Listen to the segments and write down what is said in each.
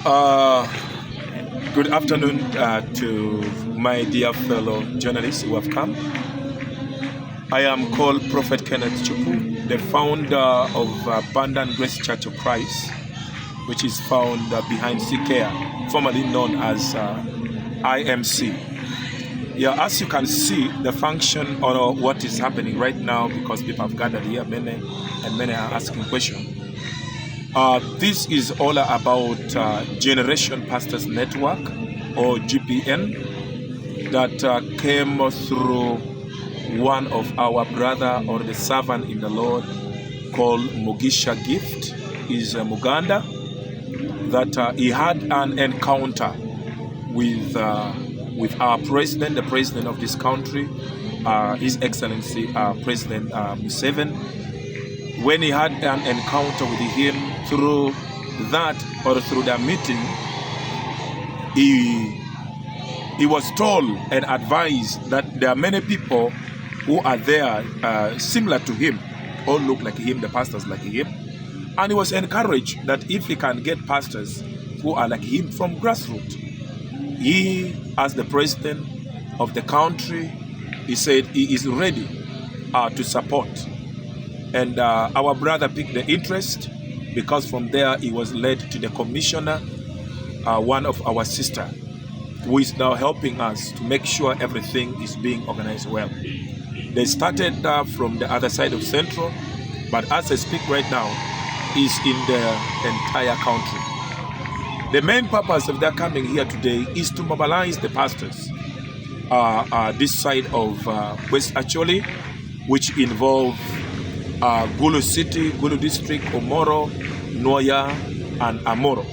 Uh, Good afternoon to my dear fellow journalists who have come. I am called Prophet Kenneth Cubu, the founder of Abundant Grace Church of Christ, which is found behind CKR, formerly known as IMC. Yeah, as you can see, the function or what is happening right now, because people have gathered here, many are asking questions. This is all about Generation Pastors Network, or GPN, that came through one of our brother or the servant in the Lord called Mugisha Gift. Is Muganda, that he had an encounter with our president, the president of this country, His Excellency President Museveni. When he had an encounter with him, through that or through that meeting, he was told and advised that there are many people who are there similar to him, all look like him, the pastors like him, and he was encouraged that if he can get pastors who are like him from grassroots, he, as the president of the country, he said he is ready to support. And our brother picked the interest, because from there he was led to the commissioner, one of our sister, who is now helping us to make sure everything is being organized well. They started from the other side of Central, but as I speak right now, is in the entire country. The main purpose of their coming here today is to mobilize the pastors this side of West Acholi, which involve Gulu City, Gulu District, Omoro, Noya, and Amoro.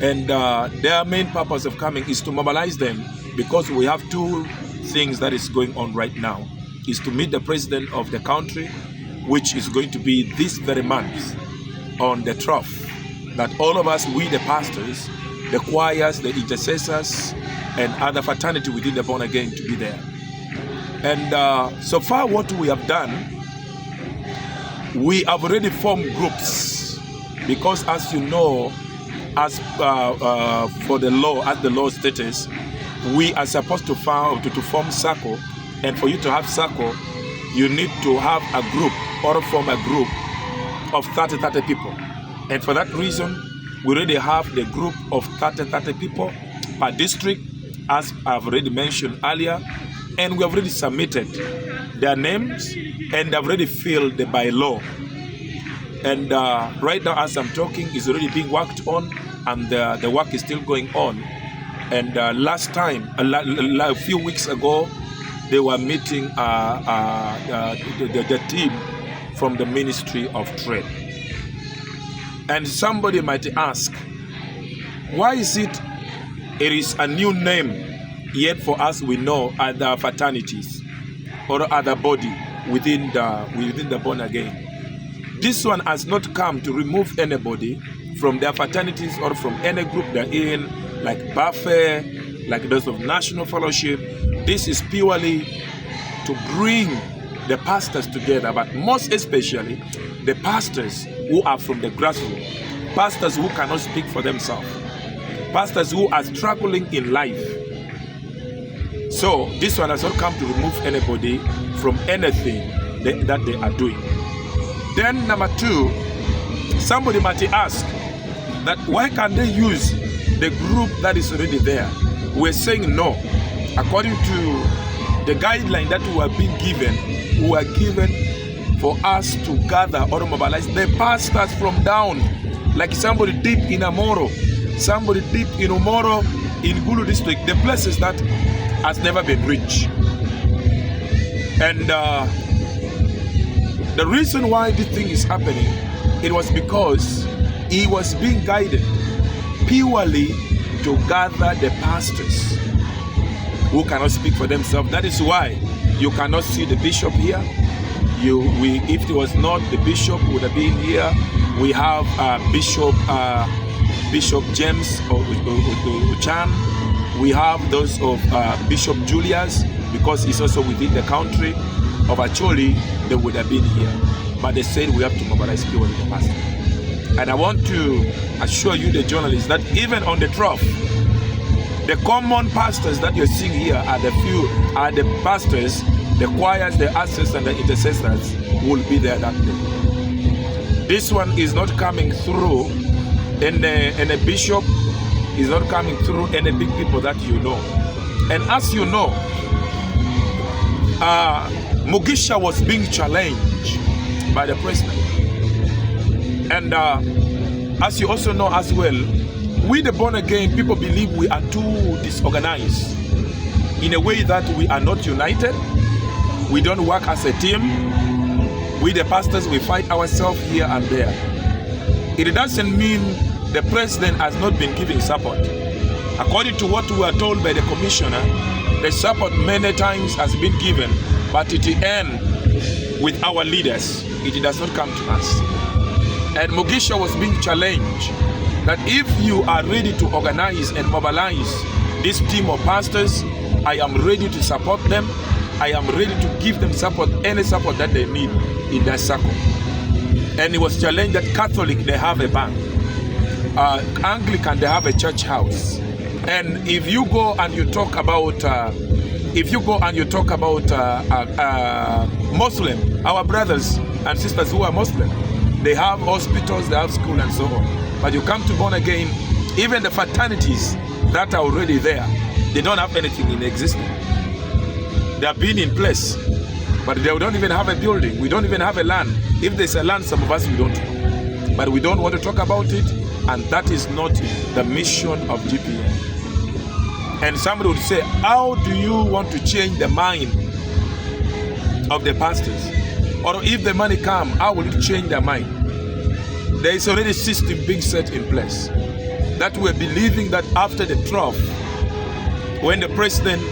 And their main purpose of coming is to mobilize them, because we have two things that is going on right now. Is to meet the president of the country, which is going to be this very month on the 12th. That all of us, we the pastors, the choirs, the intercessors, and other fraternity within the born again to be there. And so far what we have done, we have already formed groups, because as you know, as for the law, as the law states, we are supposed to form circle, and for you to have circle, you need to have a group or form a group of 30 people. And for that reason, we already have the group of 30 people per district, as I've already mentioned earlier, and we have already submitted their names, and they've already filled the bylaw. And right now, as I'm talking, is already being worked on, and the work is still going on. And last time, a few weeks ago, they were meeting the team from the Ministry of Trade. And somebody might ask, why is it is a new name, yet for us we know other fraternities or other body within the born again? This one has not come to remove anybody from their fraternities or from any group they're in, like Buffet, like those of National Fellowship. This is purely to bring the pastors together, but most especially the pastors who are from the grassroots, pastors who cannot speak for themselves, pastors who are struggling in life. So this one has not come to remove anybody from anything that they are doing. Then number two, somebody might ask that why can't they use the group that is already there? We're saying no. According to the guideline that we are being given, we are given for us to gather or mobilize the pastors from down, like somebody deep in Amoro, somebody deep in Omoro, in Gulu district, the places that has never been reached. And the reason why this thing is happening, it was because he was being guided purely to gather the pastors who cannot speak for themselves. That is why you cannot see the bishop here. If it was not the bishop, would have been here. We have Bishop James Ochan. We have those of Bishop Julius, because he's also within the country of Acholi, they would have been here. But they said we have to mobilize people in the pastor. And I want to assure you, the journalists, that even on the trough, the common pastors that you're seeing here are the pastors, the choirs, the ushers, and the intercessors will be there that day. This one is not coming through in a bishop, is not coming through any big people that you know. And as you know, Mugisha was being challenged by the president. And as you also know as well, we the born again people believe we are too disorganized in a way that we are not united. We don't work as a team. We the pastors, we fight ourselves here and there. It doesn't mean the president has not been giving support. According to what we are told by the commissioner, the support many times has been given, but it ends with our leaders. It does not come to us. And Mugisha was being challenged that if you are ready to organize and mobilize this team of pastors, I am ready to support them. I am ready to give them support, any support that they need in their circle. And he was challenged that Catholic, they have a bank. Anglican, they have a church house. And if you go and you talk about Muslim, our brothers and sisters who are Muslim, they have hospitals, they have school and so on. But you come to born again, even the fraternities that are already there, they don't have anything in existence. They have been in place, but they don't even have a building. We don't even have a land. If there's a land, some of us, we don't know. But we don't want to talk about it, and that is not the mission of GPN. And somebody would say, how do you want to change the mind of the pastors? Or if the money comes, how will it change their mind? There is already a system being set in place that we're believing that after the trough, when the president,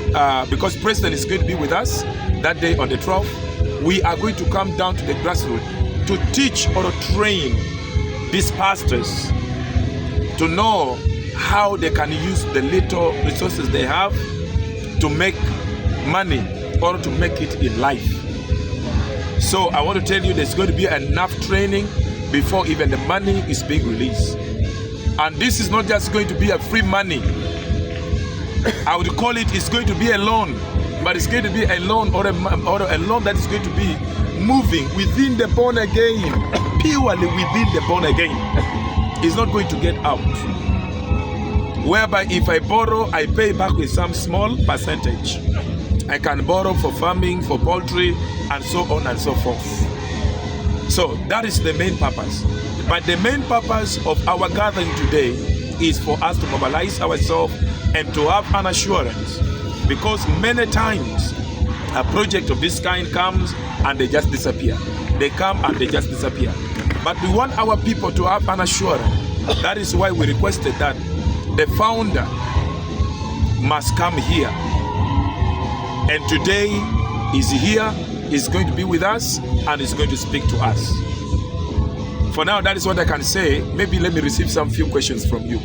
because president is going to be with us that day on the trough, we are going to come down to the grassroots to teach or to train these pastors to know how they can use the little resources they have to make money or to make it in life. So I want to tell you, there's going to be enough training before even the money is being released. And this is not just going to be a free money. I would call it's going to be a loan, but it's going to be a loan or a loan that is going to be moving within the born again, purely within the born again. It's not going to get out. Whereby if I borrow, I pay back with some small percentage. I can borrow for farming, for poultry, and so on and so forth. So that is the main purpose. But the main purpose of our gathering today is for us to mobilize ourselves and to have an assurance, because many times a project of this kind comes and they just disappear. They come and they just disappear. But we want our people to have an assurance. That is why we requested that the founder must come here. And today he's here, he's going to be with us, and he's going to speak to us. For now, that is what I can say. Maybe let me receive some few questions from you.